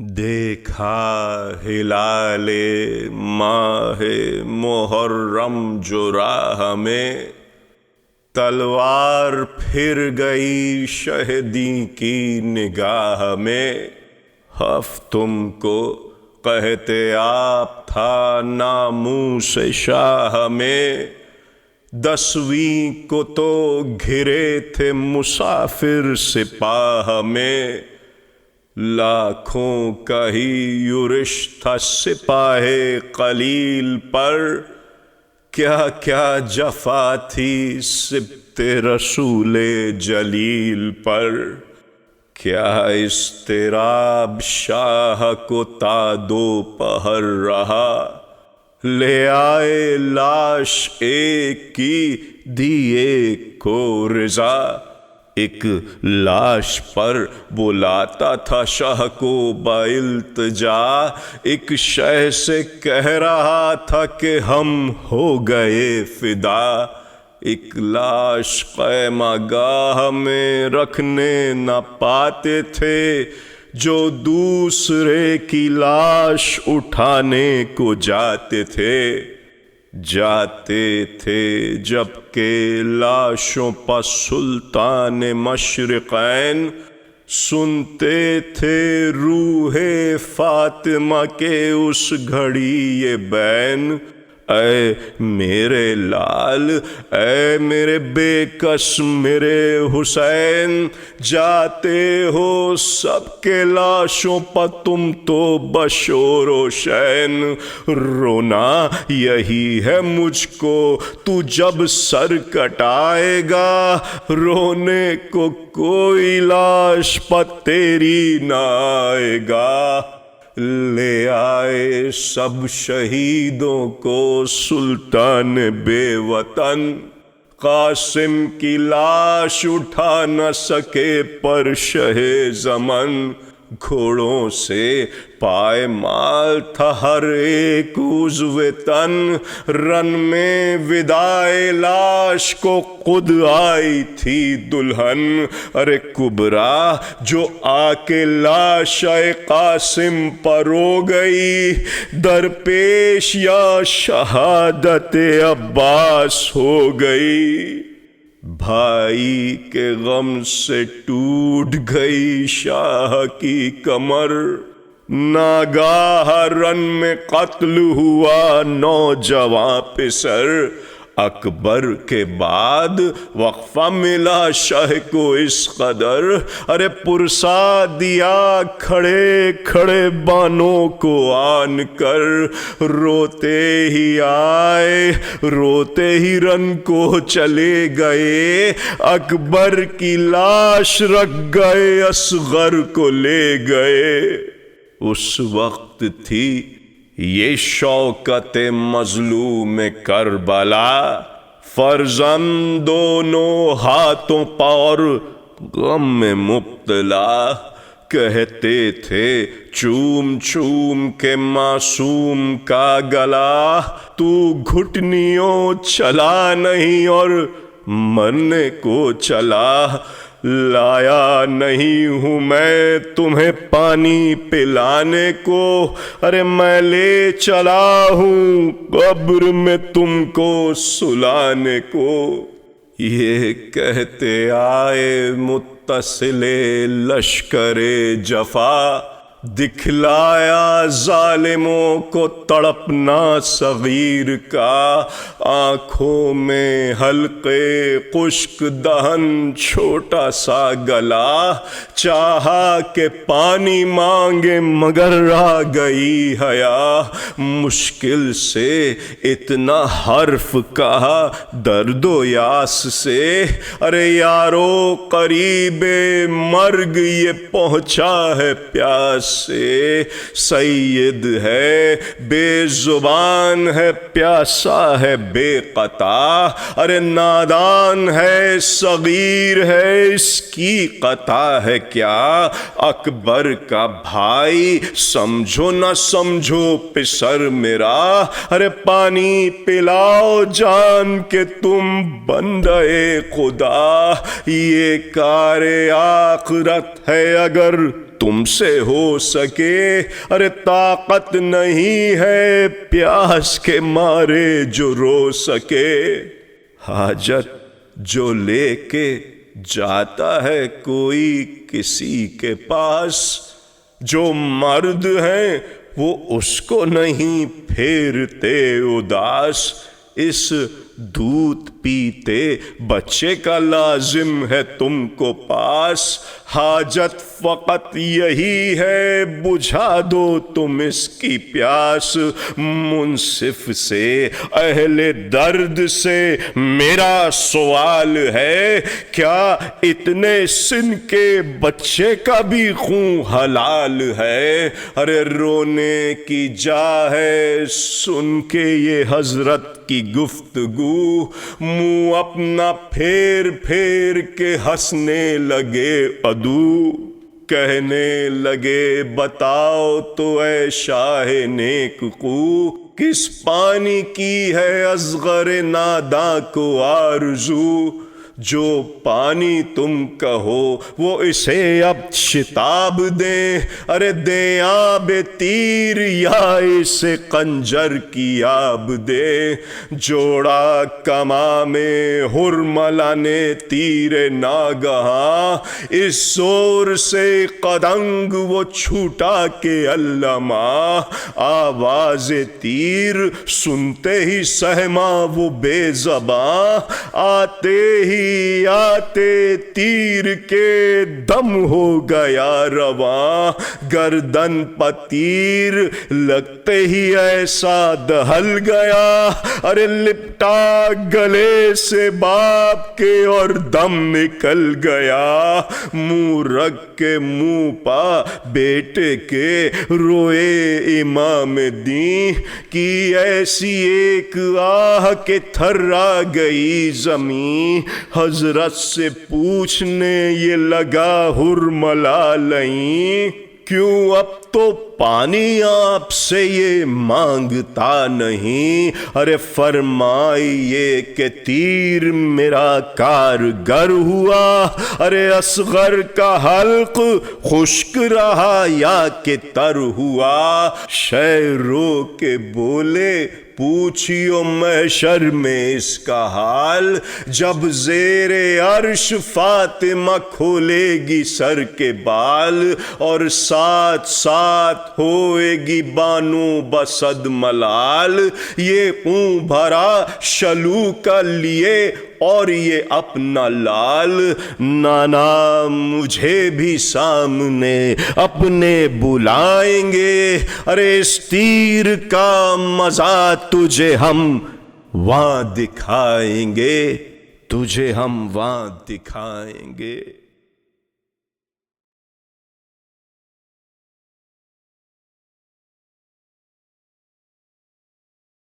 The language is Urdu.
دیکھا ہلال ماہ محرم جو راہ میں، تلوار پھر گئی شہدی کی نگاہ میں۔ حف تم کو کہتے آپ تھا ناموس شاہ میں، 10ویں کو تو گھرے تھے مسافر سپاہ میں۔ لاکھوں کا ہی یورش تھا سپاہ قلیل پر، کیا کیا جفا تھی سبط رسول جلیل پر۔ کیا اضطراب شاہ کو تا دوپہر رہا، لے آئے لاش ایک کی دی ایک کو رضا۔ ایک لاش پر بلاتا تھا شاہ کو بالتجا، ایک شہ سے کہہ رہا تھا کہ ہم ہو گئے فدا۔ ایک لاش خیمہ گاہ میں رکھنے نہ پاتے تھے، جو دوسرے کی لاش اٹھانے کو جاتے تھے۔ جاتے تھے جبکہ لاشوں پر سلطان مشرقین، سنتے تھے روح فاطمہ کے اس گھڑی یہ بین۔ اے میرے لال، اے میرے بے کس میرے حسین، جاتے ہو سب کے لاشوں پر تم تو بشور و شین۔ رونا یہی ہے مجھ کو تو جب سر کٹائے گا، رونے کو کوئی لاش پر تیری نہ آئے گا۔ لے آئے سب شہیدوں کو سلطان بے وطن، قاسم کی لاش اٹھا نہ سکے پر شہ زمن۔ گھوڑوں سے پائمال تھا ہر ایک عضو تن، رن میں وداع لاش کو خود آئی تھی دلہن۔ ارے کبریٰ جو آ کے لاش قاسم پر رو گئی، درپیش یا شہادت عباس ہو گئی۔ بھائی کے غم سے ٹوٹ گئی شاہ کی کمر، ناگاہ رن میں قتل ہوا نوجواں پسر۔ اکبر کے بعد وقفہ ملا شاہ کو اس قدر، ارے پرسا دیا کھڑے کھڑے بانوں کو آن کر۔ روتے ہی آئے روتے ہی رن کو چلے گئے، اکبر کی لاش رکھ گئے اصغر کو لے گئے۔ اس وقت تھی یہ شوکت مظلوم کربلا، فرزند دونوں ہاتھوں پر غم میں مبتلا۔ کہتے تھے چوم چوم کے معصوم کا گلا، تو گھٹنیوں چلا نہیں اور مرنے کو چلا۔ لایا نہیں ہوں میں تمہیں پانی پلانے کو، ارے میں لے چلا ہوں قبر میں تم کو سلانے کو۔ یہ کہتے آئے متصل لشکر جفا، دکھلایا ظالموں کو تڑپنا صغیر کا۔ آنکھوں میں حلقے خشک دہن چھوٹا سا گلا، چاہا کہ پانی مانگے مگر آ گئی حیا۔ مشکل سے اتنا حرف کہا درد و یاس سے، ارے یارو قریب مرگ یہ پہنچا ہے پیاس سے۔ سید ہے بے زبان ہے پیاسا ہے بے قطع، ارے نادان ہے صغیر ہے اس کی قطع ہے کیا۔ اکبر کا بھائی سمجھو نہ سمجھو پسر میرا، ارے پانی پلاؤ جان کے تم بندے خدا۔ یہ کار آخرت ہے اگر تم سے ہو سکے، ارے طاقت نہیں ہے پیاس کے مارے جو رو سکے۔ حاجت جو لے کے جاتا ہے کوئی کسی کے پاس، جو مرد ہیں وہ اس کو نہیں پھیرتے اداس۔ اس دودھ پیتے بچے کا لازم ہے تم کو پاس، حاجت فقط یہی ہے بجھا دو تم اس کی پیاس۔ منصف سے اہل درد سے میرا سوال ہے، کیا اتنے سن کے بچے کا بھی خون حلال ہے؟ ارے رونے کی جا ہے سن کے یہ حضرت کی گفتگو، منہ اپنا پھیر پھیر کے ہنسنے لگے عدو، کہنے لگے بتاؤ تو اے شاہ نیک خو، کس پانی کی ہے اصغر ناداں کو آرزو؟ جو پانی تم کہو وہ اسے اب شتاب دیں، ارے دیں آب تیر یا اسے قنجر کی آب دیں۔ جوڑا کما میں حرملہ نے تیر ناگہاں، اس زور سے قدنگ وہ چھوٹا کہ علما، آواز تیر سنتے ہی سہما وہ بے زباں، آتے ہی آتے تیر کے دم ہو گیا رواں، گردن پتیر لگتے ہی ایسا دہل گیا، ارے لپٹا گلے سے باپ کے اور دم نکل گیا، منہ رکھ کے منہ پا بیٹے کے روئے امام دین کی ایسی ایک آہ کہ تھرا گئی زمین۔ حضرت سے پوچھنے یہ لگا حرملہ لئیں، کیوں اب تو پانی آپ سے یہ مانگتا نہیں؟ ارے فرمائیے کہ تیر میرا کارگر ہوا، ارے اصغر کا حلق خشک رہا یا کہ تر ہوا؟ شے رو کے بولے پوچھیو محشر میں اس کا حال، جب زیر عرش فاطمہ کھولے گی سر کے بال، اور ساتھ ساتھ ہوئے گی بانو بصد ملال۔ یہ خون بھرا شلو کا لیے اور یہ اپنا لال، نانا مجھے بھی سامنے اپنے بلائیں گے، ارے اس تیر کا مزہ تجھے ہم وہاں دکھائیں گے، تجھے ہم وہاں دکھائیں گے۔